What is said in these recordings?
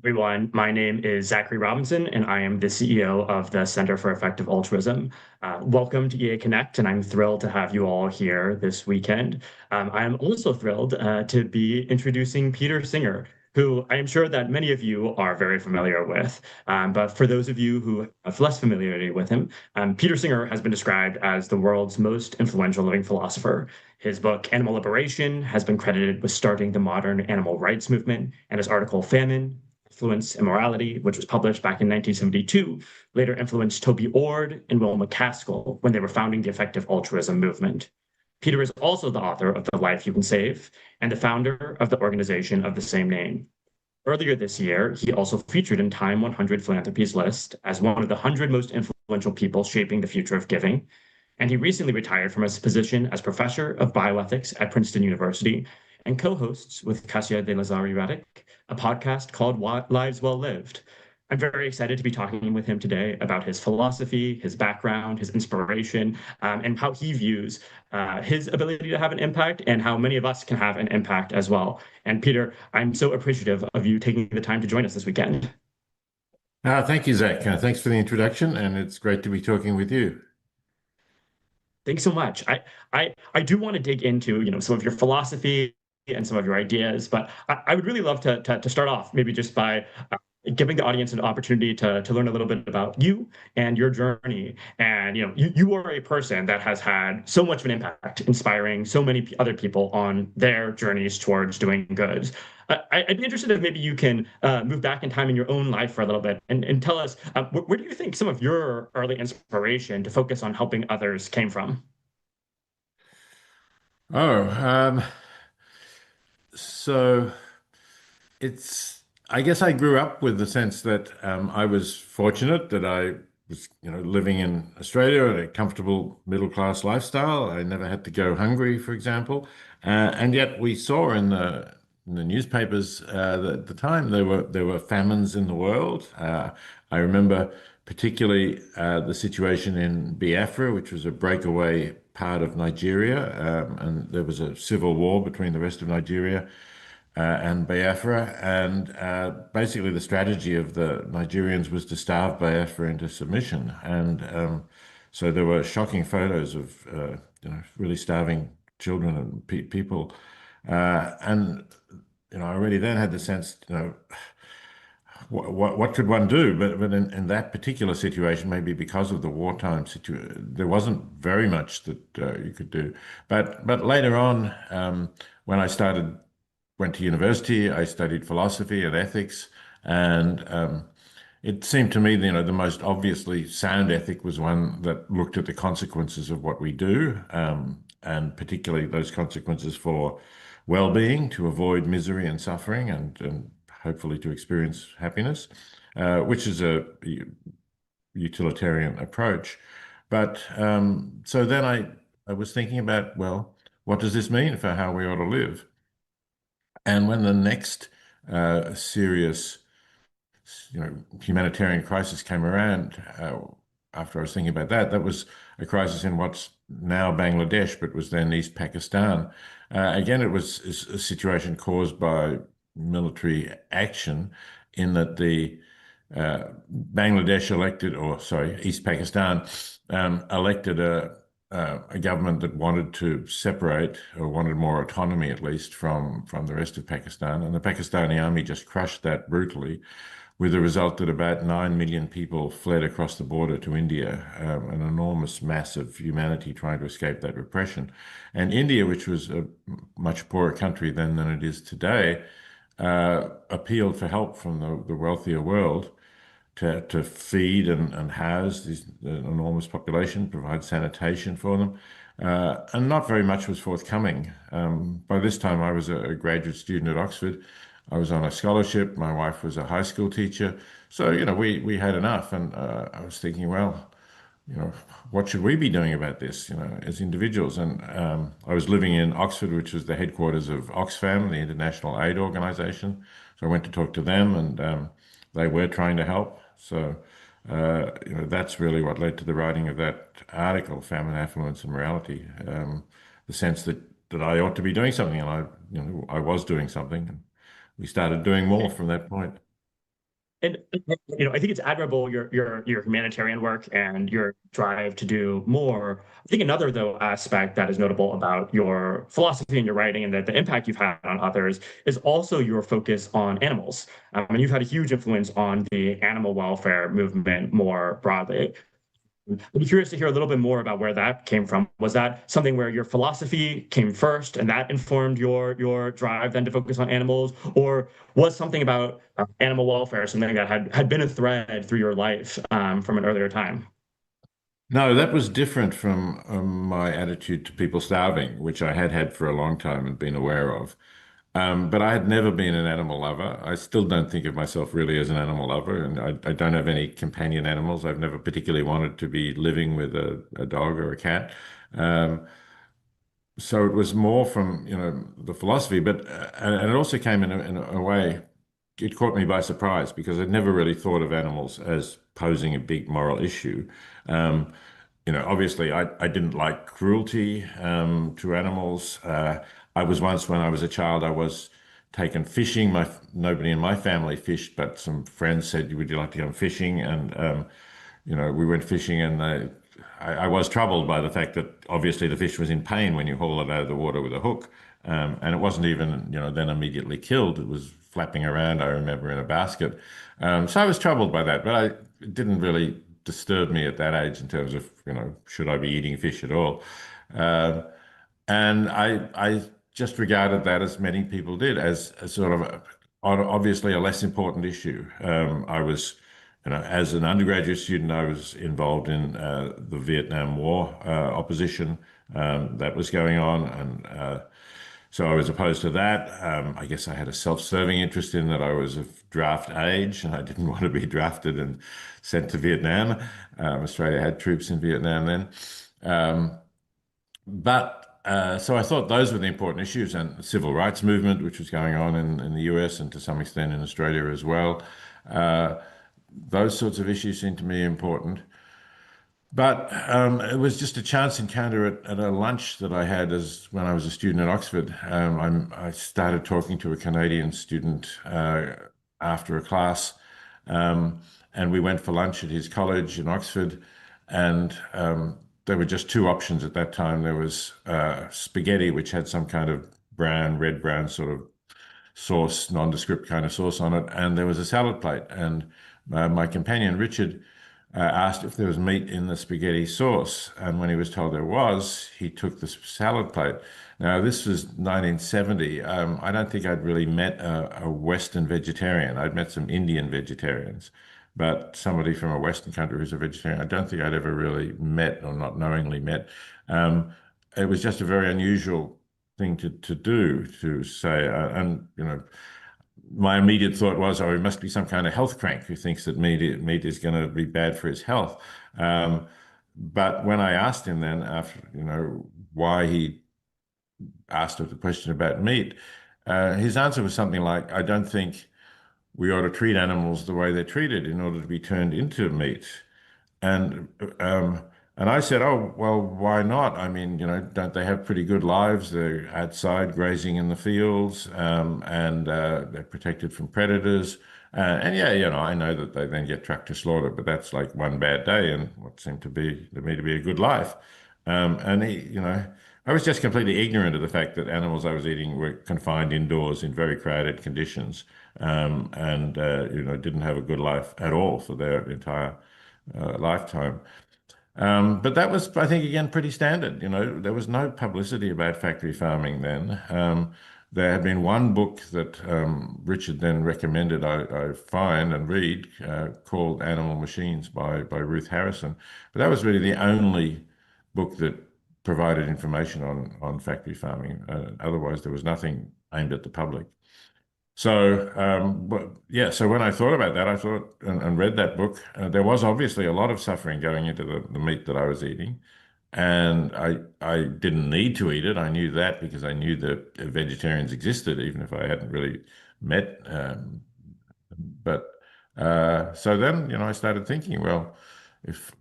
Everyone. My name is Zachary Robinson, and I am the CEO of the Center for Effective Altruism. Welcome to EA Connect, and I'm thrilled to have you all here this weekend. I am also thrilled to be introducing Peter Singer, who I am sure that many of you are very familiar with. But for those of you who have less familiarity with him, Peter Singer has been described as the world's most influential living philosopher. His book, Animal Liberation, has been credited with starting the modern animal rights movement, and his article, Famine, Affluence and Morality, which was published back in 1972, later influenced Toby and Will MacAskill when they were founding the effective altruism movement. Peter is also the author of The Life You Can Save and the founder of the organization of the same name. Earlier this year, he also featured in Time 100 Philanthropy's list as one of the 100 most influential people shaping the future of giving. And he recently retired from his position as professor of bioethics at Princeton University and co-hosts with Kasia de Lazari-Radek a podcast called Lives Well Lived. I'm very excited to be talking with him today about his philosophy, his background, his inspiration, and how he views his ability to have an impact and how many of us can have an impact as well. And Peter, I'm so appreciative of you taking the time to join us this weekend. Thank you, Zach. Thanks for the introduction, and it's great to be talking with you. Thanks so much. I do want to dig into, some of your philosophy and some of your ideas, but I would really love to start off maybe just by giving the audience an opportunity to learn a little bit about you and your journey. And you are a person that has had so much of an impact, inspiring so many other people on their journeys towards doing good. I'd be interested if maybe you can move back in time in your own life for a little bit and tell us where do you think some of your early inspiration to focus on helping others came from? Oh, so I guess I grew up with the sense that I was fortunate that I was, living in Australia at a comfortable middle class lifestyle. I never had to go hungry, for example, and yet we saw in the newspapers at the time there were famines in the world. I remember particularly the situation in Biafra, which was a breakaway part of Nigeria, and there was a civil war between the rest of Nigeria and Biafra. And basically, the strategy of the Nigerians was to starve Biafra into submission. And so there were shocking photos of really starving children and people. And I already then had the sense, what could one do? But in that particular situation, maybe because of the wartime situation, there wasn't very much that you could do. But later on, when I went to university, I studied philosophy and ethics, and it seemed to me, the most obviously sound ethic was one that looked at the consequences of what we do, and particularly those consequences for well-being, to avoid misery and suffering, and hopefully to experience happiness, which is a utilitarian approach. But so then I was thinking about, well, what does this mean for how we ought to live? And when the next serious, humanitarian crisis came around, after I was thinking about that, that was a crisis in what's now Bangladesh, but was then East Pakistan. Again, it was a situation caused by military action, in that the Bangladesh elected, or sorry, East Pakistan elected a government that wanted to separate, or wanted more autonomy at least, from the rest of Pakistan. And the Pakistani army just crushed that brutally, with the result that about 9 million people fled across the border to India, an enormous mass of humanity trying to escape that repression. And India, which was a much poorer country then than it is today, appealed for help from the wealthier world to feed and house this enormous population, provide sanitation for them. And not very much was forthcoming. By this time, I was a graduate student at Oxford. I was on a scholarship. My wife was a high school teacher. So, we had enough. And I was thinking, well, what should we be doing about this, as individuals? And I was living in Oxford, which was the headquarters of Oxfam, the international aid organization. So I went to talk to them, and they were trying to help. So, that's really what led to the writing of that article, Famine, Affluence and Morality. The sense that I ought to be doing something, and I was doing something. And we started doing more from that point. And I think it's admirable your humanitarian work and your drive to do more. I think another though aspect that is notable about your philosophy and your writing and the impact you've had on others is also your focus on animals. And you've had a huge influence on the animal welfare movement more broadly. I'd be curious to hear a little bit more about where that came from. Was that something where your philosophy came first and that informed your drive then to focus on animals, or was something about animal welfare something that had been a thread through your life from an earlier time? No, that was different from my attitude to people starving, which I had had for a long time and been aware of. But I had never been an animal lover. I still don't think of myself really as an animal lover, and I don't have any companion animals. I've never particularly wanted to be living with a dog or a cat. Um, so it was more from, the philosophy, but and it also came in a way, it caught me by surprise because I'd never really thought of animals as posing a big moral issue. Um, Obviously, I didn't like cruelty to animals. I was once, when I was a child, I was taken fishing. Nobody in my family fished, but some friends said, "Would you like to go fishing?" And we went fishing, and I was troubled by the fact that obviously the fish was in pain when you haul it out of the water with a hook, and it wasn't even, then immediately killed. It was flapping around, I remember, in a basket. So I was troubled by that, but it didn't really disturb me at that age in terms of, should I be eating fish at all? Um, and I just regarded that, as many people did, as sort of obviously a less important issue. I was, as an undergraduate student, I was involved in the Vietnam War opposition that was going on, and so I was opposed to that. I guess I had a self-serving interest in that. I was of draft age, and I didn't want to be drafted and sent to Vietnam. Australia had troops in Vietnam then. Um, so I thought those were the important issues, and the civil rights movement, which was going on in the US and to some extent in Australia as well. Uh, those sorts of issues seemed to me important. But it was just a chance encounter at a lunch that I had as when I was a student at Oxford. I started talking to a Canadian student after a class, um, and we went for lunch at his college in Oxford. And there were just two options at that time. There was spaghetti, which had some kind of brown, red brown sort of sauce, nondescript kind of sauce on it, and there was a salad plate. And my companion Richard asked if there was meat in the spaghetti sauce, and when he was told there was, he took the salad plate. Now, this was 1970. I don't think I'd really met a Western vegetarian. I'd met some Indian vegetarians, but somebody from a Western country who's a vegetarian, I don't think I'd ever really met, or not knowingly met. Um, it was just a very unusual thing to do, to say, and my immediate thought was, oh, he must be some kind of health crank who thinks that meat is going to be bad for his health. But when I asked him then, after, why he asked the question about meat, his answer was something like, I don't think we ought to treat animals the way they're treated in order to be turned into meat. And um, and I said, oh, well, why not? I mean, don't they have pretty good lives? They're outside grazing in the fields, and they're protected from predators. And yeah, I know that they then get trucked to slaughter, but that's like one bad day and what seemed to me to be a good life. And I was just completely ignorant of the fact that animals I was eating were confined indoors in very crowded conditions, and didn't have a good life at all for their entire lifetime. But that was, I think, again, pretty standard. There was no publicity about factory farming then. There had been one book that Richard then recommended I find and read, called Animal Machines by Ruth Harrison. But that was really the only book that provided information on factory farming. Otherwise, there was nothing aimed at the public. So, but yeah, so when I thought about that, I thought and read that book, there was obviously a lot of suffering going into the meat that I was eating. And I didn't need to eat it. I knew that because I knew that vegetarians existed, even if I hadn't really met. But so then, I started thinking, well, if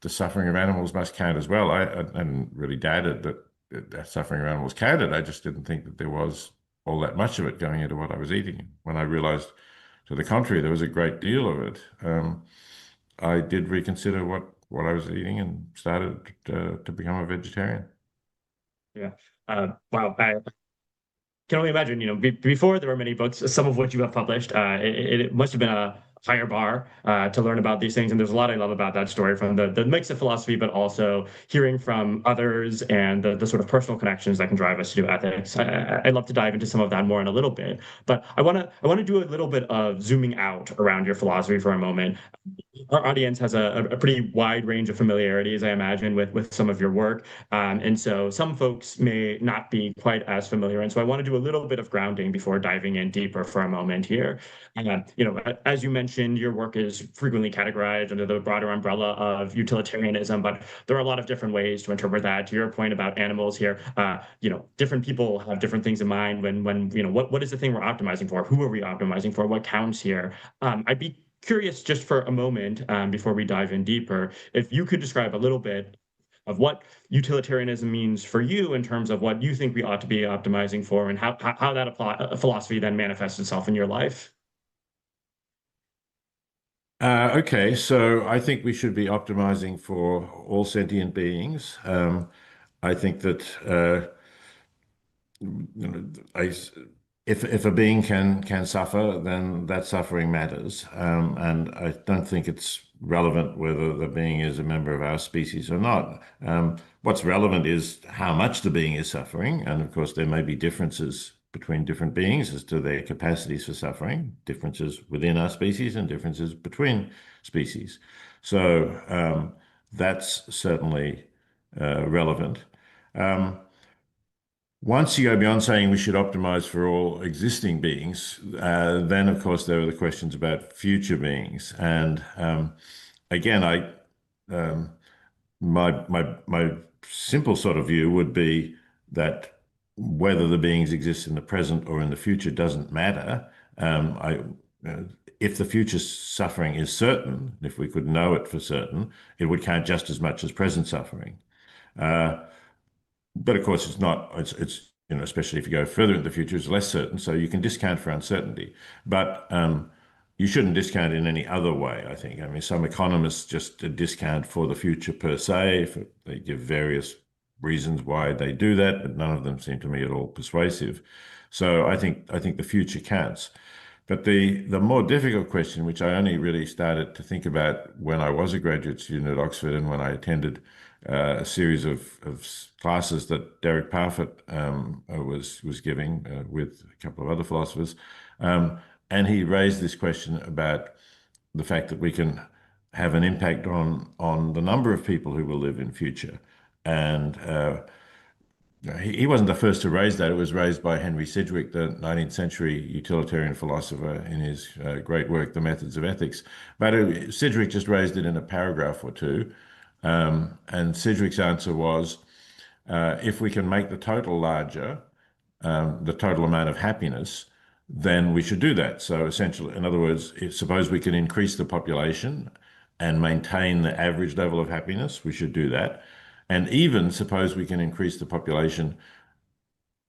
the suffering of animals must count as well. I hadn't really doubted that suffering of animals counted. I just didn't think that there was all that much of it going into what I was eating. When I realized to the contrary, there was a great deal of it. I did reconsider what I was eating and started to become a vegetarian. Yeah. Wow. I can only imagine, before there were many books, some of which you have published, it must have been a higher bar to learn about these things. And there's a lot I love about that story from the mix of philosophy, but also hearing from others and the sort of personal connections that can drive us to do ethics. I'd love to dive into some of that more in a little bit, but I want to do a little bit of zooming out around your philosophy for a moment. Our audience has a pretty wide range of familiarities, I imagine, with some of your work. And so some folks may not be quite as familiar. And so I want to do a little bit of grounding before diving in deeper for a moment here. As you mentioned, your work is frequently categorized under the broader umbrella of utilitarianism, but there are a lot of different ways to interpret that. To your point about animals here, different people have different things in mind what is the thing we're optimizing for? Who are we optimizing for? What counts here? I'd be curious just for a moment, before we dive in deeper, if you could describe a little bit of what utilitarianism means for you in terms of what you think we ought to be optimizing for and how that philosophy then manifests itself in your life. Okay, so I think we should be optimizing for all sentient beings. I think that you know, I, if a being can suffer, then that suffering matters, and I don't think it's relevant whether the being is a member of our species or not. What's relevant is how much the being is suffering, and of course there may be differences between different beings as to their capacities for suffering, differences within our species and differences between species. So that's certainly relevant. Um, Once you go beyond saying we should optimize for all existing beings, then of course there are the questions about future beings. And again, um, my simple sort of view would be that whether the beings exist in the present or in the future doesn't matter. If the future suffering is certain, if we could know it for certain, it would count just as much as present suffering. Uh, but of course, it's not. It's especially if you go further into the future, it's less certain. So you can discount for uncertainty, but you shouldn't discount in any other way. I think. I mean, some economists just discount for the future per se. They give various reasons why they do that, but none of them seem to me at all persuasive. So I think the future counts. But the more difficult question, which I only really started to think about when I was a graduate student at Oxford and when I attended a series of classes that Derek Parfit was giving with a couple of other philosophers, and he raised this question about the fact that we can have an impact on the number of people who will live in future, and he wasn't the first to raise that. It was raised by Henry Sidgwick, the 19th century utilitarian philosopher, in his great work, The Methods of Ethics. But Sidgwick just raised it in a paragraph or two. And Sidgwick's answer was, if we can make the total larger, the total amount of happiness, then we should do that. So essentially, in other words, suppose we can increase the population and maintain the average level of happiness, we should do that. And even suppose we can increase the population,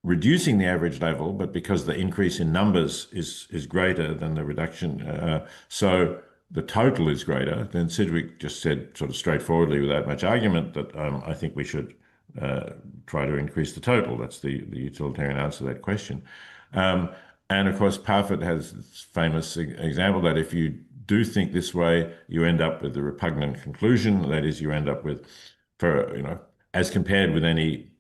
reducing the average level, but because the increase in numbers is greater than the reduction, so the total is greater, then Sidgwick just said sort of straightforwardly without much argument that I think we should try to increase the total. That's the utilitarian answer to that question. And of course, Parfit has this famous example that if you do think this way, you end up with the repugnant conclusion. That is, you end up with, as compared with any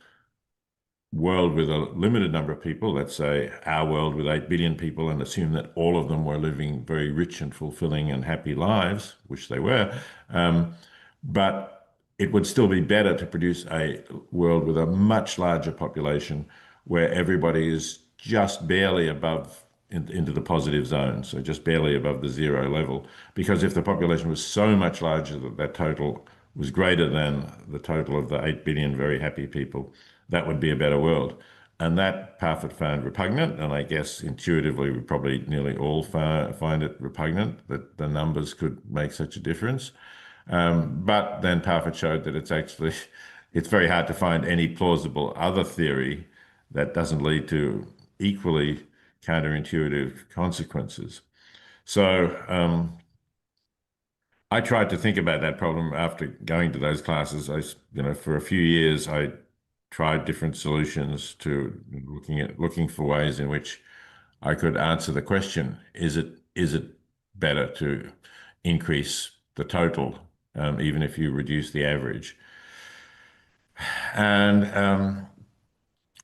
world with a limited number of people, let's say our world with 8 billion people, and assume that all of them were living very rich and fulfilling and happy lives, which they were. But it would still be better to produce a world with a much larger population where everybody is just barely above into the positive zone, so just barely above the zero level. Because if the population was so much larger that that total was greater than the total of the 8 billion very happy people, that would be a better world. And that Parfit found repugnant, and I guess intuitively we probably nearly all find it repugnant that the numbers could make such a difference. But then Parfit showed that it's very hard to find any plausible other theory that doesn't lead to equally counterintuitive consequences. So I tried to think about that problem after going to those classes. For a few years, I tried different solutions to looking for ways in which I could answer the question: is it better to increase the total, even if you reduce the average? And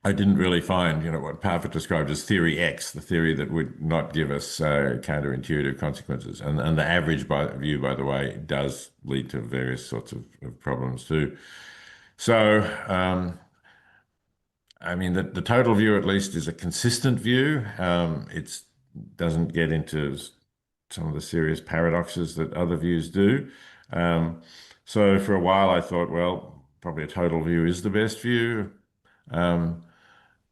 I didn't really find, what Parfit described as theory X, the theory that would not give us counterintuitive consequences. And the average view, by the way, does lead to various sorts of problems too. So, I mean, the total view at least is a consistent view. It doesn't get into some of the serious paradoxes that other views do. Um, so for a while, I thought, well, probably a total view is the best view. Um,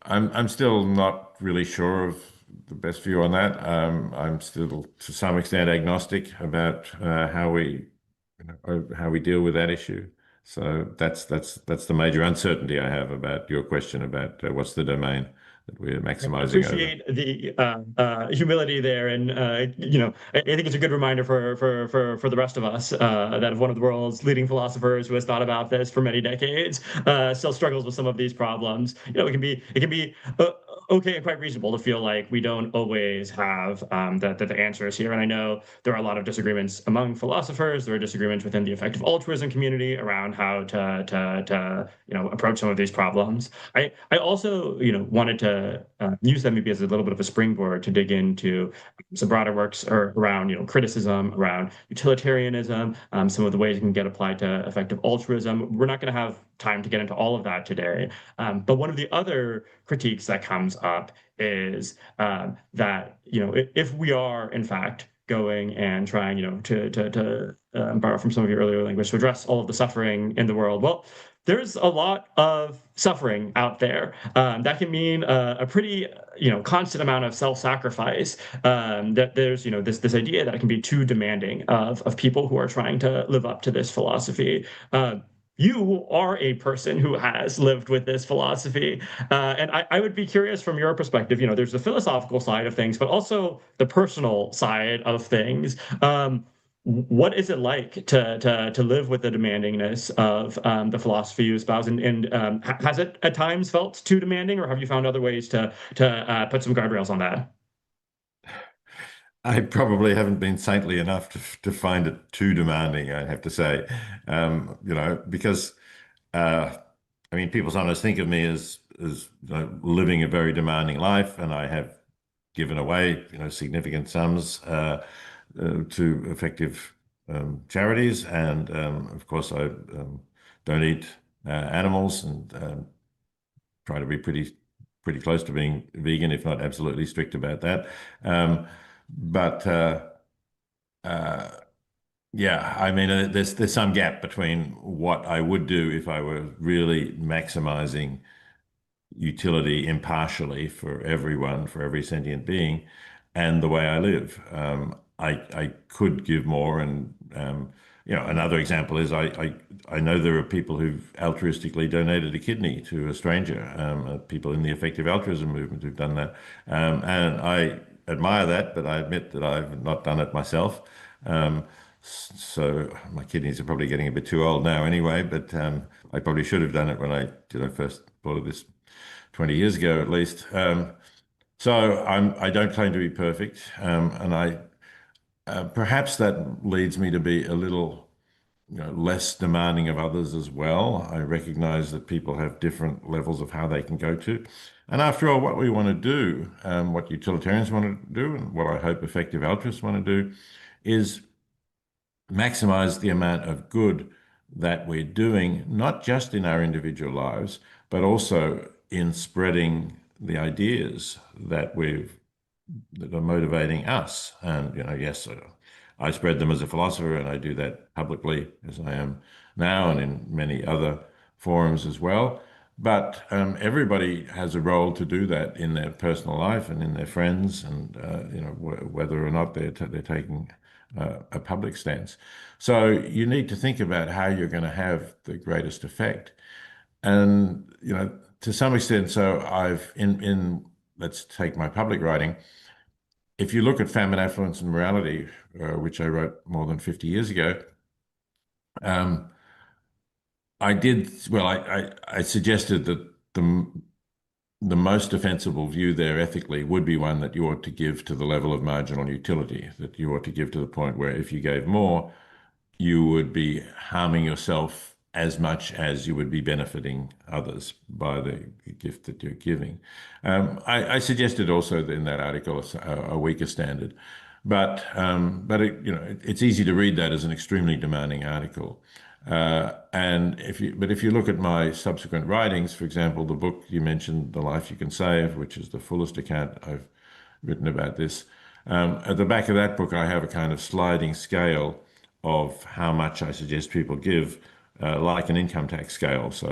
I'm still not really sure of the best view on that. I'm still to some extent agnostic about how we deal with that issue. So that's the major uncertainty I have about your question about what's the domain that we're I maximizing over. appreciate the humility there, and I think it's a good reminder for the rest of us that one of the world's leading philosophers who has thought about this for many decades still struggles with some of these problems. It can be okay and quite reasonable to feel like we don't always have the answers here. And I know there are a lot of disagreements among philosophers. There are disagreements within the effective altruism community around how to approach some of these problems. I also, wanted to use that maybe as a little bit of a springboard to dig into some broader works around, criticism, around utilitarianism, some of the ways it can get applied to effective altruism. We're not going to have time to get into all of that today. But one of the other critiques that comes up is that, if we are in fact going and trying, to borrow from some of your earlier language, to address all of the suffering in the world, well, there's a lot of suffering out there. That can mean a pretty, constant amount of self-sacrifice. That there's, this idea that it can be too demanding of people who are trying to live up to this philosophy. You are a person who has lived with this philosophy. And I would be curious from your perspective, there's the philosophical side of things, but also the personal side of things. What is it like to live with the demandingness of the philosophy you espouse, and has it at times felt too demanding, or have you found other ways to put some guardrails on that? I probably haven't been saintly enough to find it too demanding, I have to say. Because I mean, people sometimes think of me as living a very demanding life, and I have given away significant sums to effective charities, and of course I don't eat animals, and try to be pretty close to being vegan, if not absolutely strict about that. But uh, yeah, I mean, there's some gap between what I would do if I were really maximizing utility impartially for everyone, for every sentient being, and the way I live. I could give more, and another example is I know there are people who've altruistically donated a kidney to a stranger, people in the effective altruism movement who've done that, and I admire that, but I admit that I've not done it myself. So my kidneys are probably getting a bit too old now anyway, but I probably should have done it when I first thought of this 20 years ago at least. So I don't claim to be perfect, and I perhaps that leads me to be a little less demanding of others as well. I recognize that people have different levels of how they can go to. And after all, what we want to do, what utilitarians want to do, and what I hope effective altruists want to do, is maximize the amount of good that we're doing, not just in our individual lives, but also in spreading the ideas that are motivating us. And, yes, I spread them as a philosopher, and I do that publicly as I am now and in many other forums as well. But everybody has a role to do that in their personal life and in their friends, and whether or not they're taking a public stance. So you need to think about how you're going to have the greatest effect. And to some extent, so I've in let's take my public writing. if you look at Famine, Affluence and Morality, which I wrote more than 50 years ago, um, I did, well, I suggested that the most defensible view there ethically would be one that you ought to give to the level of marginal utility, that you ought to give to the point where if you gave more, you would be harming yourself as much as you would be benefiting others by the gift that you're giving. I suggested also in that article a weaker standard, but it's easy to read that as an extremely demanding article. And if you look at my subsequent writings, for example, the book you mentioned, The Life You Can Save, which is the fullest account I've written about this. At the back of that book, I have a kind of sliding scale of how much I suggest people give, like an income tax scale. So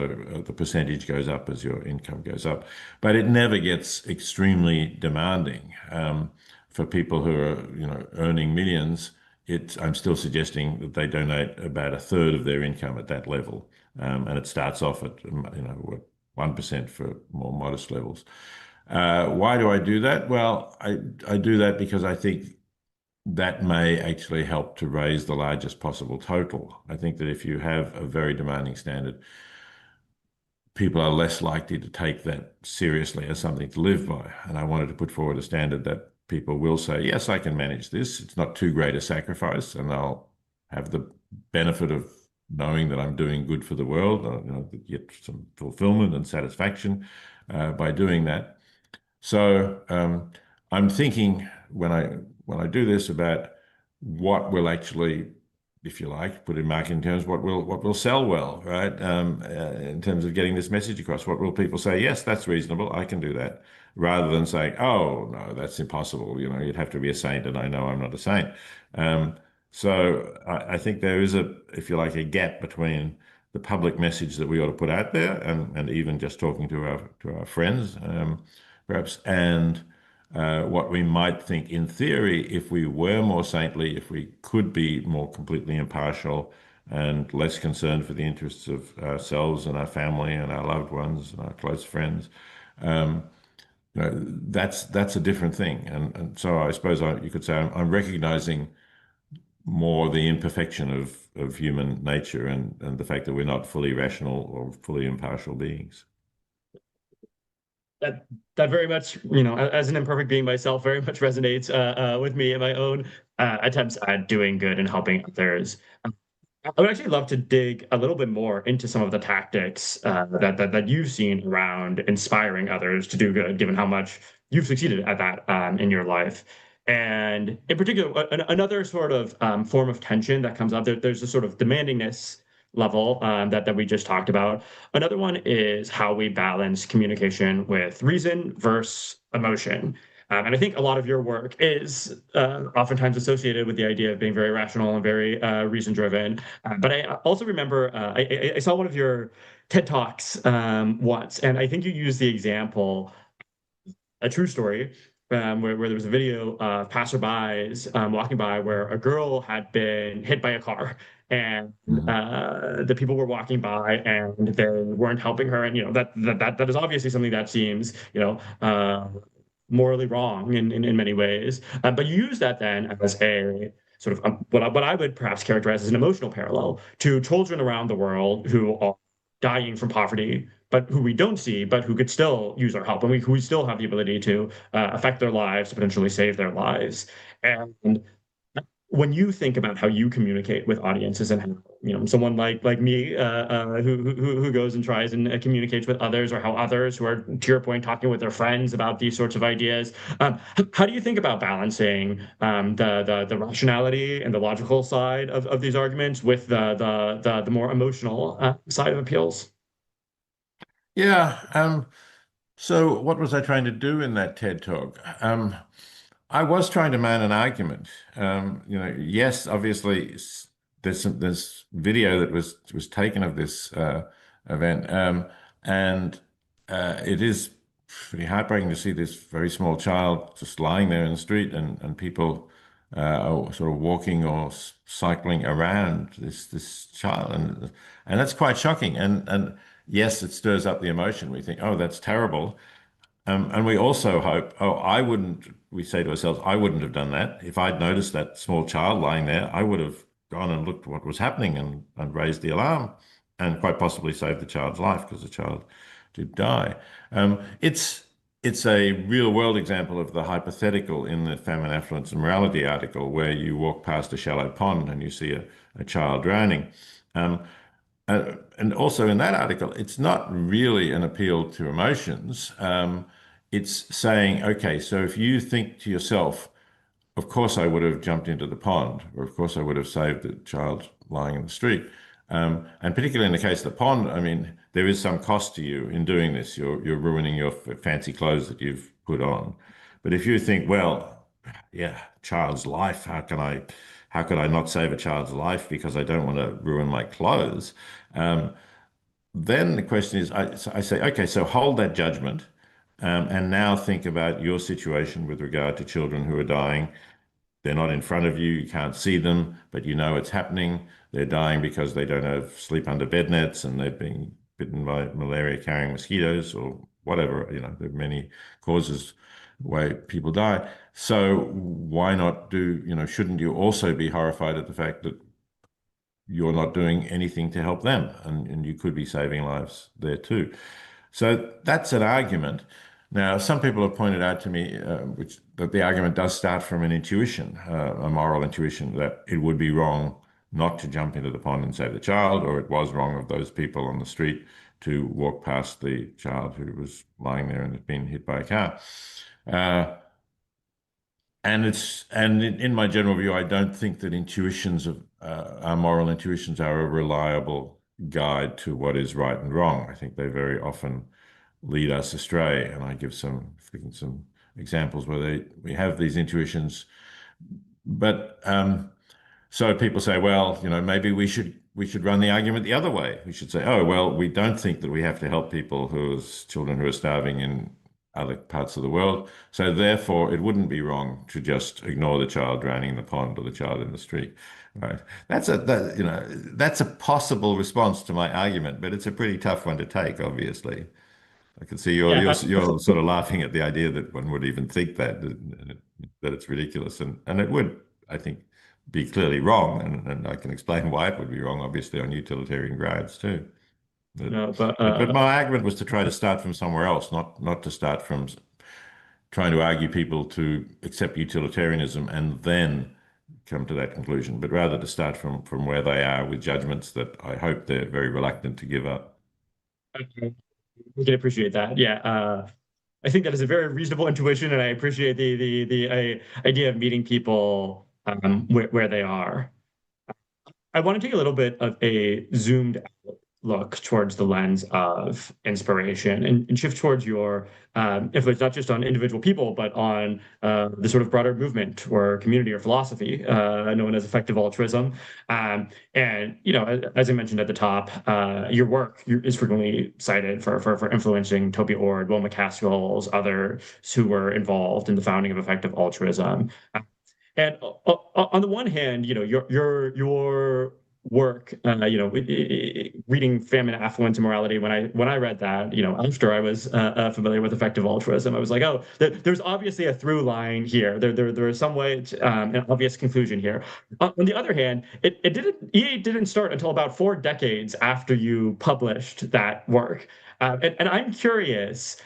the percentage goes up as your income goes up, but it never gets extremely demanding. For people who are, earning millions, I'm still suggesting that they donate about a third of their income at that level, and it starts off at 1% for more modest levels. Why do I do that? Well, I do that because I think that may actually help to raise the largest possible total. I think that if you have a very demanding standard, people are less likely to take that seriously as something to live by. And I wanted to put forward a standard that people will say, yes, I can manage this. It's not too great a sacrifice, and I'll have the benefit of knowing that I'm doing good for the world, get some fulfillment and satisfaction by doing that. So I'm thinking when I do this about what will actually, if you like, put in marketing terms, what will sell well, right? In terms of getting this message across, what will people say? Yes, that's reasonable. I can do that, rather than saying, "Oh no, that's impossible." You'd have to be a saint, and I know I'm not a saint. Um, so I think there is if you like, a gap between the public message that we ought to put out there, and even just talking to our friends, perhaps, and what we might think in theory if we were more saintly, if we could be more completely impartial and less concerned for the interests of ourselves and our family and our loved ones and our close friends. Um, that's a different thing. And so I suppose you could say I'm recognizing more the imperfection of human nature, and the fact that we're not fully rational or fully impartial beings. That very much, as an imperfect being myself, very much resonates with me in my own attempts at doing good and helping others. I would actually love to dig a little bit more into some of the tactics that you've seen around inspiring others to do good, given how much you've succeeded at that in your life. And in particular, another sort of form of tension that comes up, there's a sort of demandingness level that we just talked about. Another one is how we balance communication with reason versus emotion. And I think a lot of your work is oftentimes associated with the idea of being very rational and very reason driven. But I also remember I saw one of your TED Talks once, and I think you used the example, a true story, where there was a video of passerbys walking by where a girl had been hit by a car. And Mhm. the people were walking by and they weren't helping her. And, that is obviously something that seems, morally wrong in many ways. But you use that then as a sort of what I would perhaps characterize as an emotional parallel to children around the world who are dying from poverty, but who we don't see, but who could still use our help, and who we still have the ability to affect their lives, potentially save their lives. And when you think about how you communicate with audiences and how, someone like me who goes and tries and communicates with others, or how others who are, to your point, talking with their friends about these sorts of ideas, how do you think about balancing the rationality and the logical side of these arguments with the more emotional side of appeals? Yeah. So what was I trying to do in that TED talk? I was trying to mount an argument. Yes, obviously there's video that was taken of this event, and it is pretty heartbreaking to see this very small child just lying there in the street, and people are sort of walking or cycling around this child, and that's quite shocking. And yes, it stirs up the emotion. We think, oh, that's terrible. And we also hope, oh, I wouldn't, we say to ourselves, I wouldn't have done that. If I'd noticed that small child lying there, I would have gone and looked what was happening and raised the alarm and quite possibly saved the child's life because the child did die. It's a real world example of the hypothetical in the Famine, Affluence and Morality article where you walk past a shallow pond and you see a child drowning. Um, and also in that article, it's not really an appeal to emotions. It's saying, okay, so if you think to yourself, of course I would have jumped into the pond, or of course I would have saved the child lying in the street. And particularly in the case of the pond, I mean, there is some cost to you in doing this. You're ruining your fancy clothes that you've put on. But if you think, well, yeah, child's life, how could I not save a child's life because I don't want to ruin my clothes? Um, then the question is, I say, okay, so hold that judgment, and now think about your situation with regard to children who are dying. They're not in front of you, you can't see them, but you know it's happening. They're dying because they don't have sleep under bed nets and they're being bitten by malaria-carrying mosquitoes or whatever. You know, there are many causes why people die. So why not do, you know, shouldn't you also be horrified at the fact that you're not doing anything to help them and you could be saving lives there too? So that's an argument. Now, some people have pointed out to me that the argument does start from an intuition, a moral intuition, that it would be wrong not to jump into the pond and save the child, or it was wrong of those people on the street to walk past the child who was lying there and had been hit by a car. Uh, and in my general view, I don't think that intuitions of our moral intuitions are a reliable guide to what is right and wrong. I think they very often lead us astray. And I give some examples where we have these intuitions, but so people say, well, you know, maybe we should run the argument the other way. We should say, oh, well, we don't think that we have to help people whose children who are starving in other parts of the world. So therefore, it wouldn't be wrong to just ignore the child drowning in the pond or the child in the street. Right? That's a possible response to my argument, but it's a pretty tough one to take, obviously. I can see you're Yeah, you're you're sort of laughing at the idea that one would even think that it's ridiculous, and it would, I think, be clearly wrong, and I can explain why it would be wrong, obviously, on utilitarian grounds too. But, no, but but my argument was to try to start from somewhere else, not to start from trying to argue people to accept utilitarianism and then come to that conclusion, but rather to start from where they are with judgments that I hope they're very reluctant to give up. we can appreciate that. Yeah, I think that is a very reasonable intuition, and I appreciate the idea of meeting people where they are. I want to take a little bit of a zoomed out look towards the lens of inspiration and shift towards your influence, not just on individual people, but on the sort of broader movement or community or philosophy known as effective altruism. And, you know, as I mentioned at the top, your work is frequently cited for influencing Toby Ord, Will MacAskills, others who were involved in the founding of effective altruism. And on the one hand, you know, your work, reading Famine, Affluence and Morality. When I read that, you know, after I was familiar with effective altruism, I was like, oh, there's obviously a through line here. There is some way, an obvious conclusion here. On the other hand, it didn't EA didn't start until about 4 decades after you published that work, and I'm curious.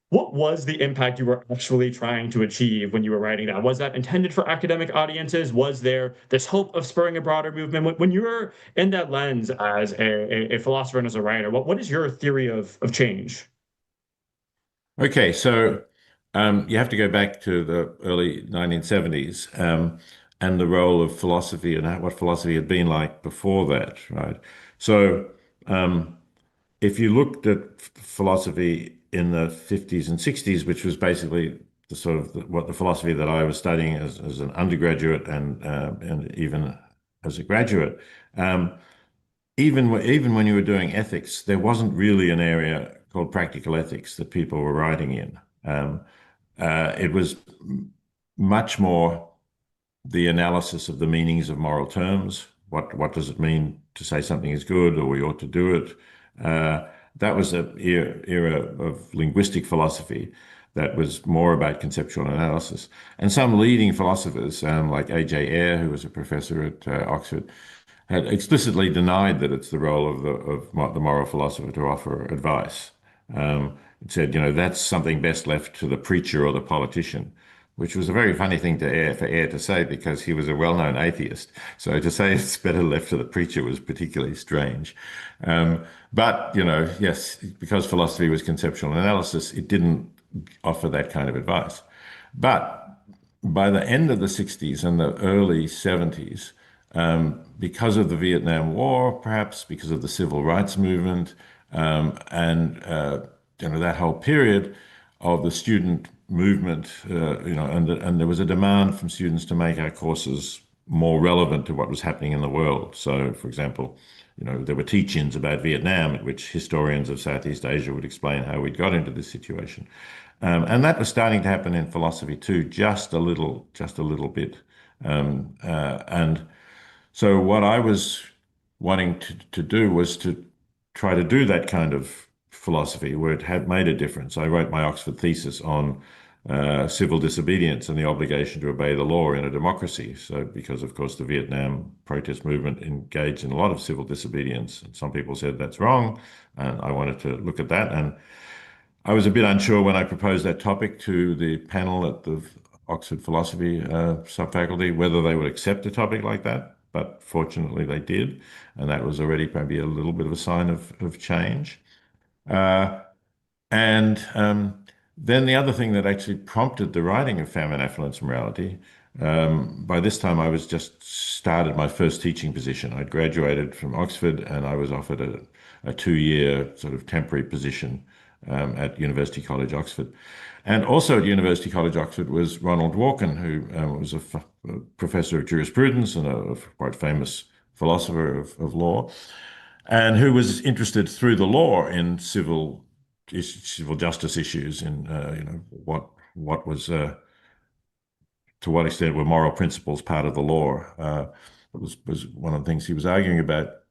What was the impact you were actually trying to achieve when you were writing that? Was that intended for academic audiences? Was there this hope of spurring a broader movement? When you're in that lens as a philosopher and as a writer, what is your theory of change? Okay, so you have to go back to the early 1970s and the role of philosophy and what philosophy had been like before that, right? So if you looked at philosophy in the 50s and 60s, which was basically the sort of what the philosophy that I was studying as an undergraduate and even as a graduate, um, even when you were doing ethics, there wasn't really an area called practical ethics that people were writing in. It was much more the analysis of the meanings of moral terms. What does it mean to say something is good or we ought to do it? that was an era of linguistic philosophy that was more about conceptual analysis. And some leading philosophers, like A.J. Ayer, who was a professor at Oxford, had explicitly denied that it's the role of the moral philosopher to offer advice. It said, that's something best left to the preacher or the politician, which was a very funny thing for Ayer to say because he was a well-known atheist. So to say it's better left to the preacher was particularly strange. But, yes, because philosophy was conceptual analysis, it didn't offer that kind of advice. But by the end of the 60s and the early 70s, because of the Vietnam War, perhaps because of the civil rights movement, and that whole period of the student movement, and there was a demand from students to make our courses more relevant to what was happening in the world. So, for example, there were teach-ins about Vietnam, at which historians of Southeast Asia would explain how we got into this situation. And that was starting to happen in philosophy too, just a little bit. And so what I was wanting to do was to try to do that kind of philosophy where it had made a difference. I wrote my Oxford thesis on civil disobedience and the obligation to obey the law in a democracy. So, because of course the Vietnam protest movement engaged in a lot of civil disobedience, and some people said that's wrong, and I wanted to look at that. And I was a bit unsure when I proposed that topic to the panel at the Oxford Philosophy subfaculty whether they would accept a topic like that, but fortunately they did, and that was already maybe a little bit of a sign of change. Uh, and then the other thing that actually prompted the writing of Famine, Affluence and Morality, by this time I was just started my first teaching position. I'd graduated from Oxford and I was offered a 2-year sort of temporary position at University College, Oxford. And also at University College, Oxford was Ronald Dworkin, who was a professor of jurisprudence and a quite famous philosopher of law, and who was interested through the law in civil justice issues, in what was to what extent were moral principles part of the law. Was one of the things he was arguing about.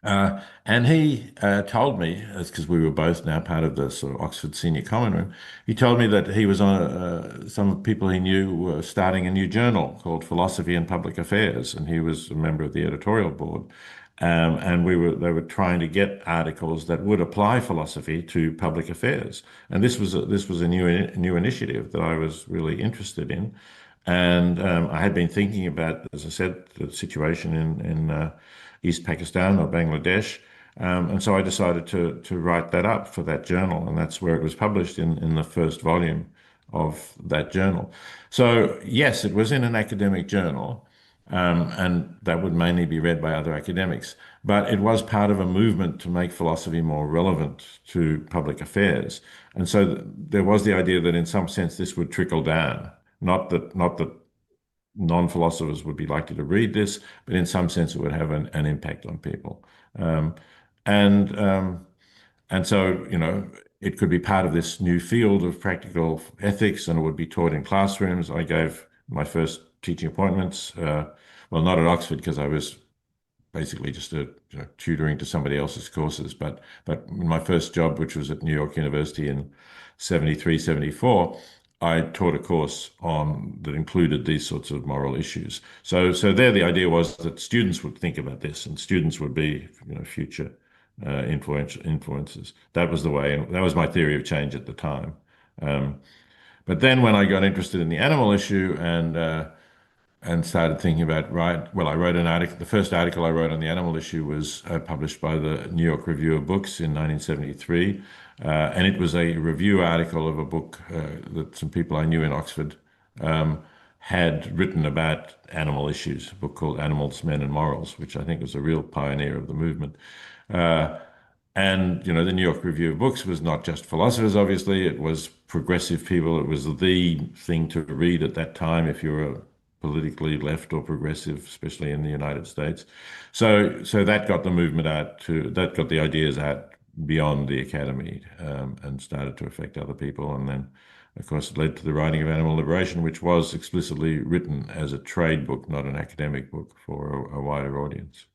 And he told me, because we were both now part of the sort of Oxford Senior Common Room, he told me that he was on some people he knew were starting a new journal called Philosophy and Public Affairs, and he was a member of the editorial board. And they were trying to get articles that would apply philosophy to public affairs. And this was a new initiative that I was really interested in. And I had been thinking about, as I said, the situation in East Pakistan or Bangladesh. And so I decided to write that up for that journal. And that's where it was published in the first volume of that journal. So yes, it was in an academic journal. And that would mainly be read by other academics. But it was part of a movement to make philosophy more relevant to public affairs. And so there was the idea that in some sense this would trickle down. Not that non-philosophers would be likely to read this, but in some sense it would have an impact on people. Um, and and so, it could be part of this new field of practical ethics, and it would be taught in classrooms. I gave my first teaching appointments, well, not at Oxford because I was basically just tutoring to somebody else's courses, but my first job, which was at New York University in 73, 74, I taught a course that included these sorts of moral issues. So there the idea was that students would think about this, and students would be future influences. That was the way, and that was my theory of change at the time. But then when I got interested in the animal issue and started thinking about, I wrote an article. The first article I wrote on the animal issue was published by the New York Review of Books in 1973. And it was a review article of a book that some people I knew in Oxford had written about animal issues, a book called Animals, Men and Morals, which I think was a real pioneer of the movement. And the New York Review of Books was not just philosophers, obviously. It was progressive people. It was the thing to read at that time if you were politically left or progressive, especially in the United States. So that got the movement that got the ideas out beyond the academy, and started to affect other people. And then, of course, it led to the writing of Animal Liberation, which was explicitly written as a trade book, not an academic book for a wider audience.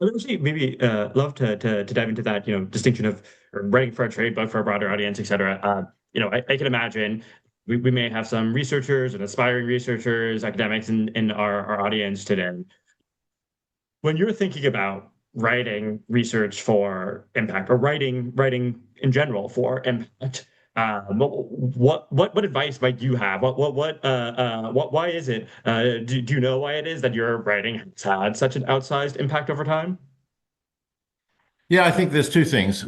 I'd actually maybe love to dive into that, distinction of writing for a trade book for a broader audience, et cetera. I can imagine we may have some researchers and aspiring researchers, academics in our audience today. When you're thinking about writing research for impact or writing in general for impact, what advice might you have? Why is it? Do you know why it is that your writing has had such an outsized impact over time? Yeah, I think there's two things.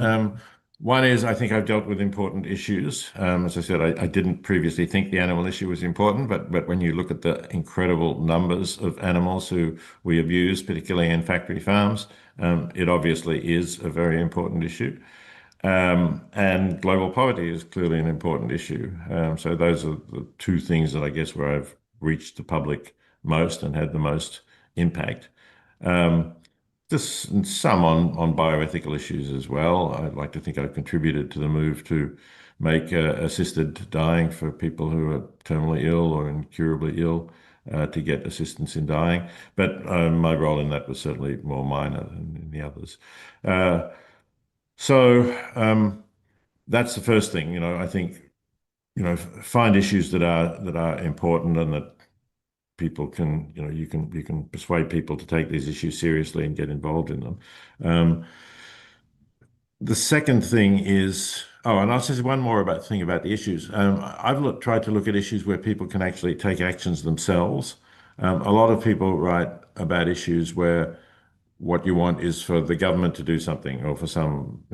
One is I think I've dealt with important issues. As I said, I didn't previously think the animal issue was important, but when you look at the incredible numbers of animals who we abuse, particularly in factory farms, it obviously is a very important issue. And global poverty is clearly an important issue. So those are the two things that I guess where I've reached the public most and had the most impact. Um, just some on bioethical issues as well. I'd like to think I've contributed to the move to make assisted dying for people who are terminally ill or incurably ill to get assistance in dying. But my role in that was certainly more minor than in the others. Uh, so that's the first thing. I think find issues that are important and that people can, you can persuade people to take these issues seriously and get involved in them. Um, the second thing is, oh, and I'll say one more thing about the issues. I've tried to look at issues where people can actually take actions themselves. A lot of people write about issues where what you want is for the government to do something or for some,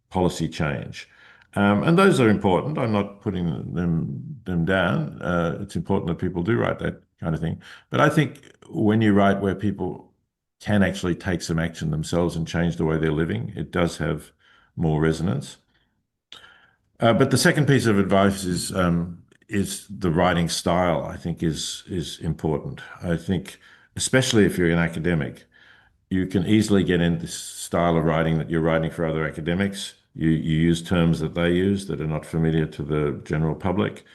policy change. And those are important. I'm not putting them down. It's important that people do write that kind of thing. But I think when you write where people can actually take some action themselves and change the way they're living, it does have more resonance. But the second piece of advice is the writing style. I think is important. I think especially if you're an academic, you can easily get into this style of writing that you're writing for other academics. You use terms that they use that are not familiar to the general public.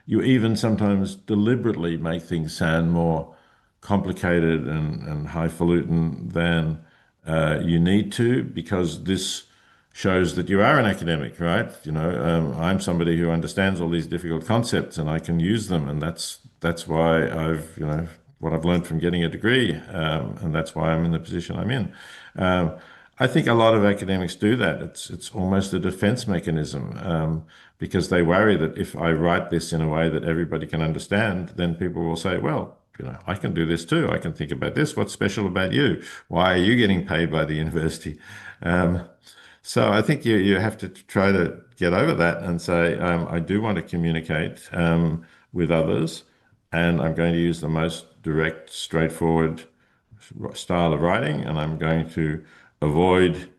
You even sometimes deliberately make things sound more complicated and highfalutin than you need to, because this shows that you are an academic, right? I'm somebody who understands all these difficult concepts and I can use them, and that's why what I've learned from getting a degree, and that's why I'm in the position I'm in. I think a lot of academics do that. It's almost a defense mechanism, because they worry that if I write this in a way that everybody can understand, then people will say, well, I can do this too. I can think about this. What's special about you? Why are you getting paid by the university? So I think you have to try to get over that and say, I do want to communicate with others, and I'm going to use the most direct, straightforward style of writing, and I'm going to avoid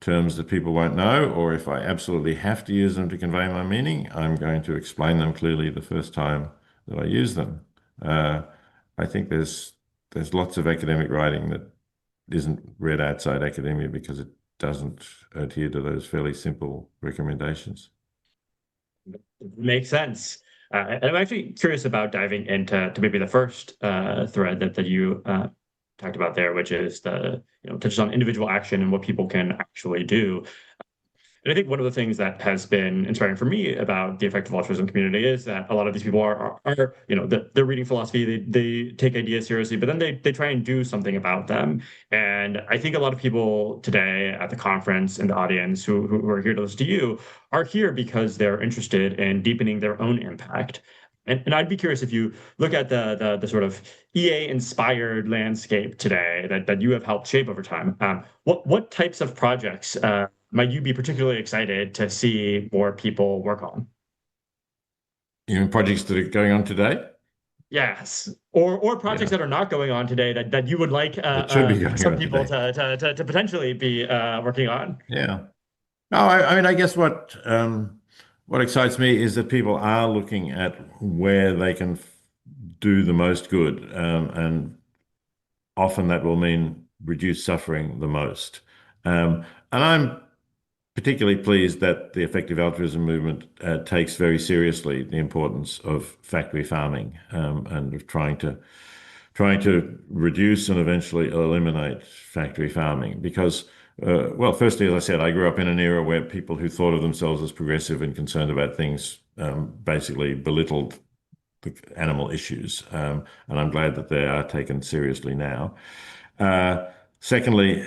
terms that people won't know, or if I absolutely have to use them to convey my meaning, I'm going to explain them clearly the first time that I use them. I think there's lots of academic writing that isn't read outside academia because it doesn't adhere to those fairly simple recommendations. Makes sense. And I'm actually curious about diving into maybe the first thread that you talked about there, which is touches on individual action and what people can actually do. And I think one of the things that has been inspiring for me about the effective altruism community is that a lot of these people are they're reading philosophy, they take ideas seriously, but then they try and do something about them. And I think a lot of people today at the conference in the audience who are here to listen to you are here because they're interested in deepening their own impact. And I'd be curious if you look at the sort of EA inspired landscape today that you have helped shape over time. What types of projects might you be particularly excited to see more people work on? Even projects that are going on today? Yes, or projects Yeah, that are not going on today that you would like that should be going some on people today. to potentially be working on. Yeah. No, I mean, I guess what excites me is that people are looking at where they can do the most good, and often that will mean reduce suffering the most. And I'm particularly pleased that the effective altruism movement takes very seriously the importance of factory farming, and of trying to trying to reduce and eventually eliminate factory farming. Because, well, firstly, as I said, I grew up in an era where people who thought of themselves as progressive and concerned about things basically belittled the animal issues. And I'm glad that they are taken seriously now. Secondly,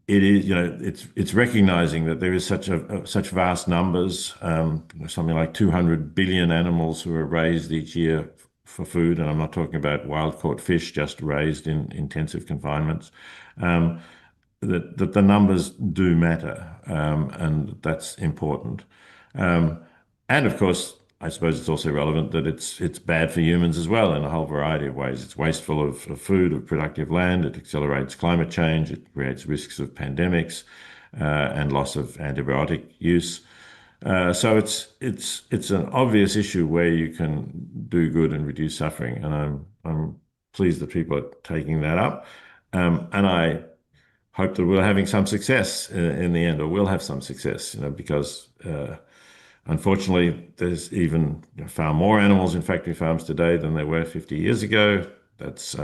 it is, it's recognizing that there is such vast numbers, something like 200 billion animals who are raised each year for food, and I'm not talking about wild caught fish just raised in intensive confinements. That the numbers do matter, and that's important. Um, and of course, I suppose it's also relevant that it's bad for humans as well in a whole variety of ways. It's wasteful of food, of productive land. It accelerates climate change. It creates risks of pandemics and loss of antibiotic use. So it's an obvious issue where you can do good and reduce suffering, and I'm pleased that people are taking that up. And I hope that we're having some success in the end, or we'll have some success, because unfortunately, there's even far more animals in factory farms today than there were 50 years ago. That's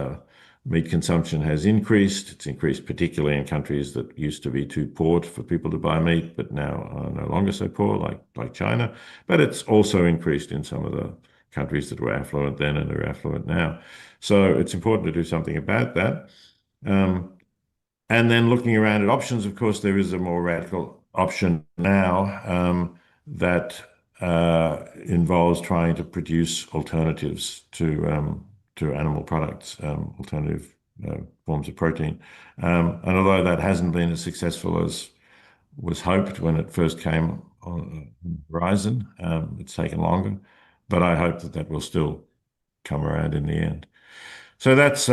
meat consumption has increased. It's increased particularly in countries that used to be too poor for people to buy meat, but now are no longer so poor, like China. But it's also increased in some of the countries that were affluent then and are affluent now. So it's important to do something about that. And then looking around at options, of course, there is a more radical option now that involves trying to produce alternatives to animal products, alternative forms of protein. And although that hasn't been as successful as was hoped when it first came on the horizon, it's taken longer. But I hope that that will still come around in the end. So that's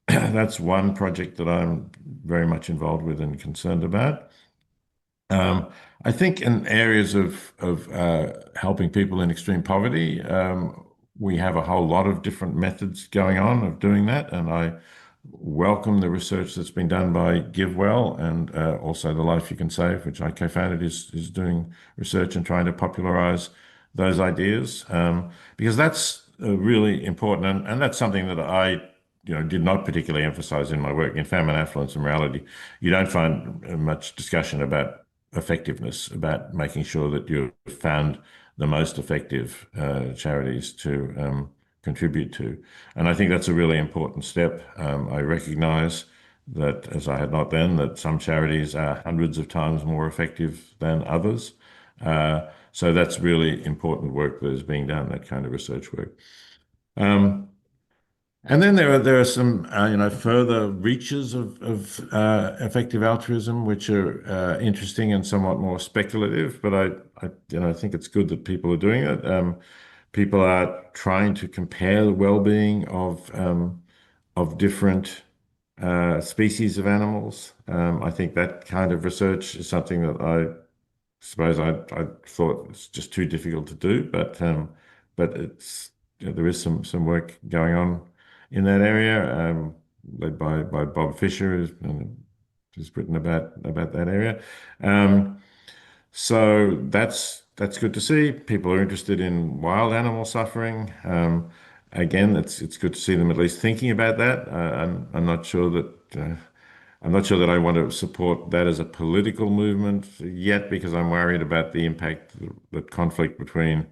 that's one project that I'm very much involved with and concerned about. I think in areas of helping people in extreme poverty, we have a whole lot of different methods going on of doing that, and I welcome the research that's been done by GiveWell and also the Life You Can Save, which I co-founded, is doing research and trying to popularize those ideas because that's really important, and that's something that I did not particularly emphasize in my work in Famine, Affluence and Morality. You don't find much discussion about effectiveness, about making sure that you've found the most effective charities to contribute to. And I think that's a really important step. I recognize that, as I had not then, that some charities are hundreds of times more effective than others. So that's really important work that is being done, that kind of research work. And then there are some further reaches of effective altruism, which are interesting and somewhat more speculative. But I think it's good that people are doing it. People are trying to compare the well-being of different species of animals. I think that kind of research is something that I suppose I thought it's just too difficult to do. But it's there is some work going on in that area, led by Bob Fisher, who's written about that area. So that's good to see. People are interested in wild animal suffering. Again, it's good to see them at least thinking about that. I'm not sure that I want to support that as a political movement yet, because I'm worried about the impact that conflict between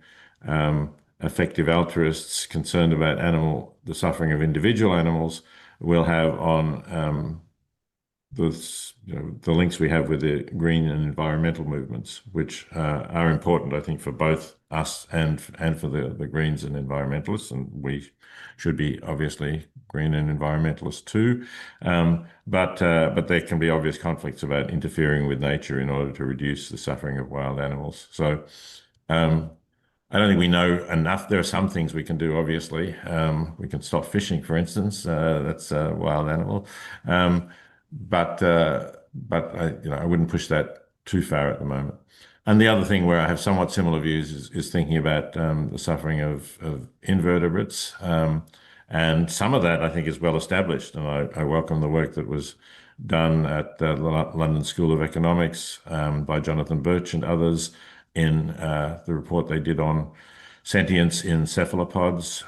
effective altruists concerned about the suffering of individual animals will have on the links we have with the green and environmental movements, which are important, I think, for both us and for the Greens and environmentalists, and we should be obviously green and environmentalists too. But there can be obvious conflicts about interfering with nature in order to reduce the suffering of wild animals. So I don't think we know enough. There are some things we can do, obviously. We can stop fishing, for instance. That's a wild animal. But I wouldn't push that too far at the moment. And the other thing where I have somewhat similar views is thinking about the suffering of invertebrates. And some of that I think is well established. And I welcome the work that was done at the London School of Economics by Jonathan Birch and others in the report they did on sentience in cephalopods,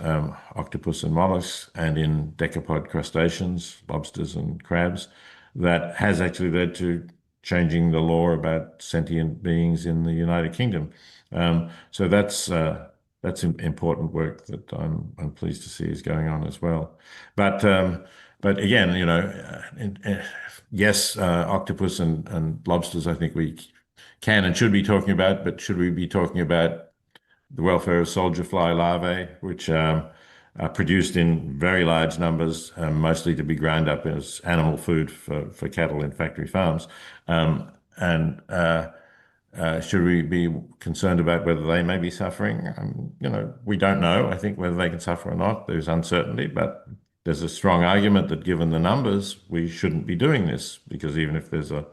octopus and mollusks, and in decapod crustaceans, lobsters and crabs, that has actually led to changing the law about sentient beings in the United Kingdom. So that's important work that I'm pleased to see is going on as well. But again, yes, octopus and lobsters, I think we can and should be talking about, but should we be talking about the welfare of soldier fly larvae, which are produced in very large numbers, mostly to be ground up as animal food for cattle in factory farms? And should we be concerned about whether they may be suffering? We don't know, I think, whether they can suffer or not. There's uncertainty, but there's a strong argument that given the numbers, we shouldn't be doing this, because even if there's a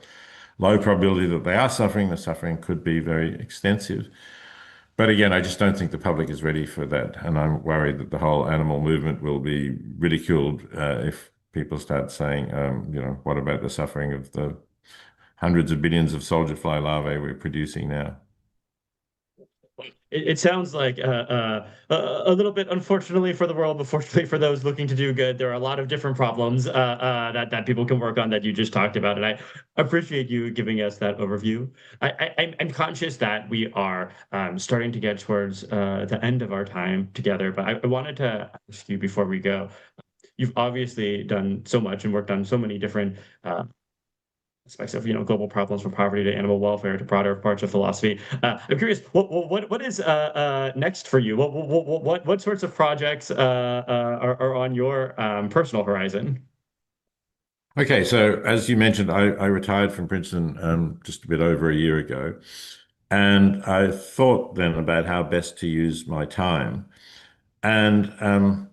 low probability that they are suffering, the suffering could be very extensive. But again, I just don't think the public is ready for that. And I'm worried that the whole animal movement will be ridiculed if people start saying, what about the suffering of the hundreds of billions of soldier fly larvae we're producing now? It sounds like a little bit, unfortunately for the world, but fortunately for those looking to do good, there are a lot of different problems that people can work on that you just talked about, and I appreciate you giving us that overview. I'm conscious that we are starting to get towards the end of our time together, but I wanted to ask you before we go. You've obviously done so much and worked on so many different aspects of global problems, from poverty to animal welfare to broader parts of philosophy. I'm curious, what is next for you? What sorts of projects are on your personal horizon? Okay, so as you mentioned, I retired from Princeton just a bit over a year ago, and I thought then about how best to use my time. And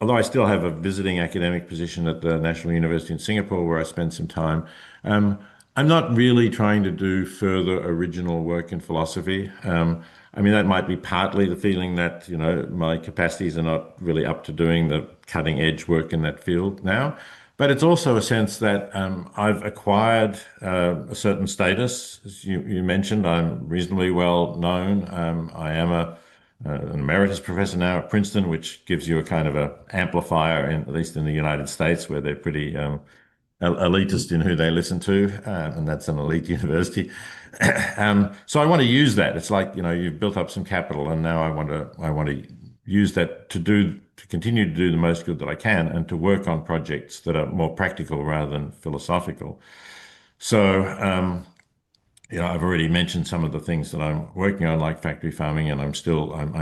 although I still have a visiting academic position at the National University in Singapore, where I spend some time, um, I'm not really trying to do further original work in philosophy. I mean, that might be partly the feeling that, my capacities are not really up to doing the cutting edge work in that field now. But it's also a sense that I've acquired a certain status. As you mentioned, I'm reasonably well known. I am an emeritus professor now at Princeton, which gives you a kind of a amplifier, at least in the United States, where they're pretty elitist in who they listen to, and that's an elite university. So I want to use that. It's like, you've built up some capital, and now I want to use that to continue to do the most good that I can, and to work on projects that are more practical rather than philosophical. So I've already mentioned some of the things that I'm working on, like factory farming, and I'm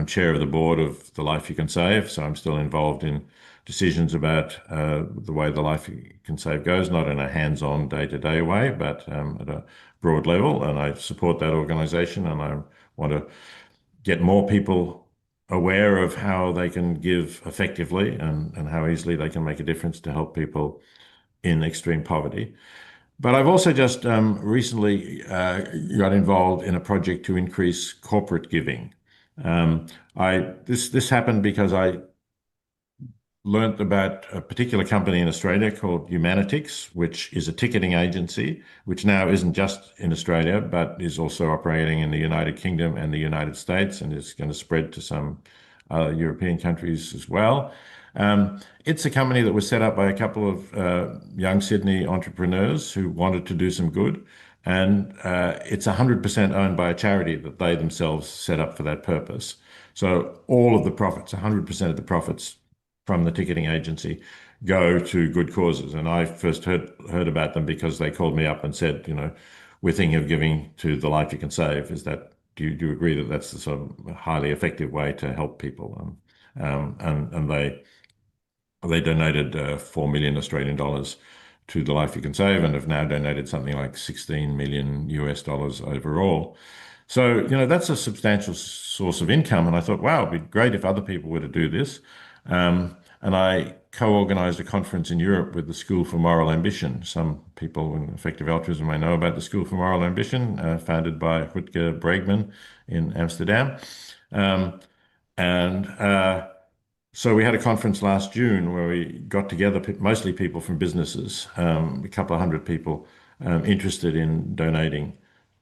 chair of the board of The Life You Can Save, so I'm still involved in decisions about the way The Life You Can Save goes, not in a hands-on day-to-day way, but at a broad level. And I support that organization, and I want to get more people aware of how they can give effectively, and how easily they can make a difference to help people in extreme poverty. But I've also just recently got involved in a project to increase corporate giving. This happened because I learnt about a particular company in Australia called Humanitix, which is a ticketing agency, which now isn't just in Australia, but is also operating in the United Kingdom and the United States, and is going to spread to some European countries as well. It's a company that was set up by a couple of young Sydney entrepreneurs who wanted to do some good. And it's 100% owned by a charity that they themselves set up for that purpose. So all of the profits, 100% of the profits from the ticketing agency, go to good causes. And I first heard about them because they called me up and said, we're thinking of giving to The Life You Can Save. Do you agree that that's the sort of highly effective way to help people? And they donated 4 million Australian dollars to The Life You Can Save, and have now donated something like 16 million US dollars overall. So, that's a substantial source of income. And I thought, wow, it'd be great if other people were to do this. And I co-organized a conference in Europe with the School for Moral Ambition. Some people in effective altruism may know about the School for Moral Ambition, founded by Rutger Bregman in Amsterdam. And so we had a conference last June where we got together mostly people from businesses, a couple of hundred people interested in donating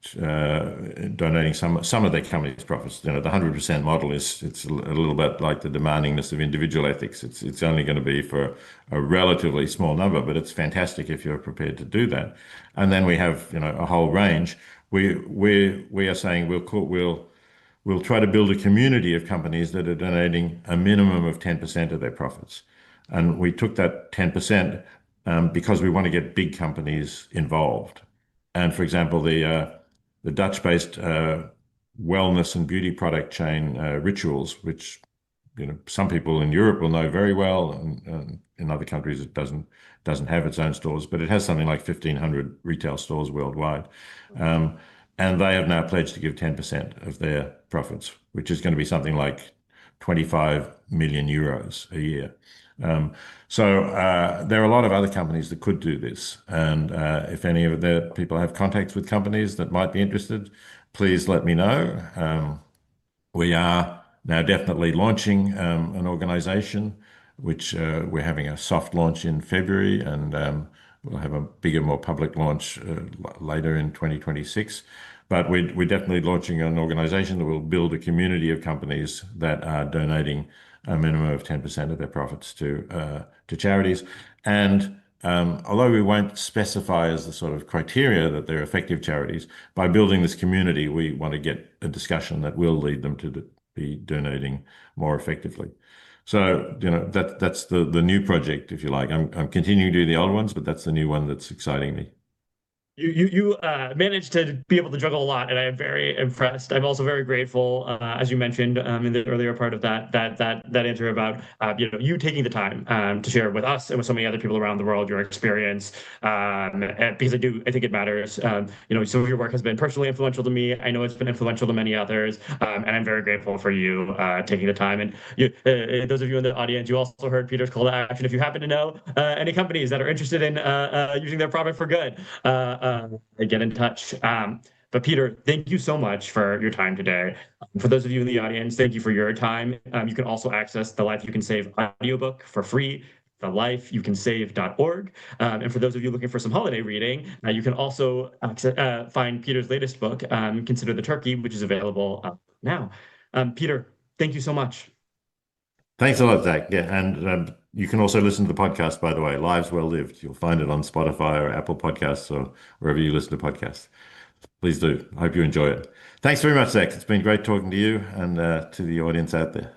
donating some of their company's profits. The 100% model it's a little bit like the demandingness of individual ethics. It's only going to be for a relatively small number, but it's fantastic if you're prepared to do that. And then we have a whole range. We are saying we'll try to build a community of companies that are donating a minimum of 10% of their profits. And we took that 10% because we want to get big companies involved. And for example, the Dutch-based wellness and beauty product chain Rituals, which some people in Europe will know very well, and in other countries it doesn't have its own stores, but it has something like 1,500 retail stores worldwide. And they have now pledged to give 10% of their profits, which is going to be something like 25 million euros a year. So there are a lot of other companies that could do this. And if any of the people have contacts with companies that might be interested, please let me know. We are now definitely launching an organization, which we're having a soft launch in February, and we'll have a bigger, more public launch later in 2026. But we're definitely launching an organization that will build a community of companies that are donating a minimum of 10% of their profits to charities. And although we won't specify as the sort of criteria that they're effective charities, by building this community, we want to get a discussion that will lead them to be donating more effectively. So, that's the new project, if you like. I'm continuing to do the old ones, but that's the new one that's exciting me. You managed to be able to juggle a lot, and I am very impressed. I'm also very grateful, as you mentioned in the earlier part of that answer about you taking the time to share with us and with so many other people around the world your experience, and because I think it matters. Some of your work has been personally influential to me. I know it's been influential to many others, and I'm very grateful for you taking the time. And those of you in the audience, you also heard Peter's call to action. If you happen to know any companies that are interested in using their product for good. Get in touch. But Peter, thank you so much for your time today. For those of you in the audience, thank you for your time. You can also access the Life You Can Save audiobook for free, thelifeyoucansave.org. And for those of you looking for some holiday reading, you can also find Peter's latest book, Consider the Turkey, which is available now. Peter, thank you so much. Thanks a lot, Zach. Yeah, and you can also listen to the podcast, by the way, Lives Well Lived. You'll find it on Spotify or Apple Podcasts or wherever you listen to podcasts. Please do. I hope you enjoy it. Thanks very much, Zach. It's been great talking to you and to the audience out there.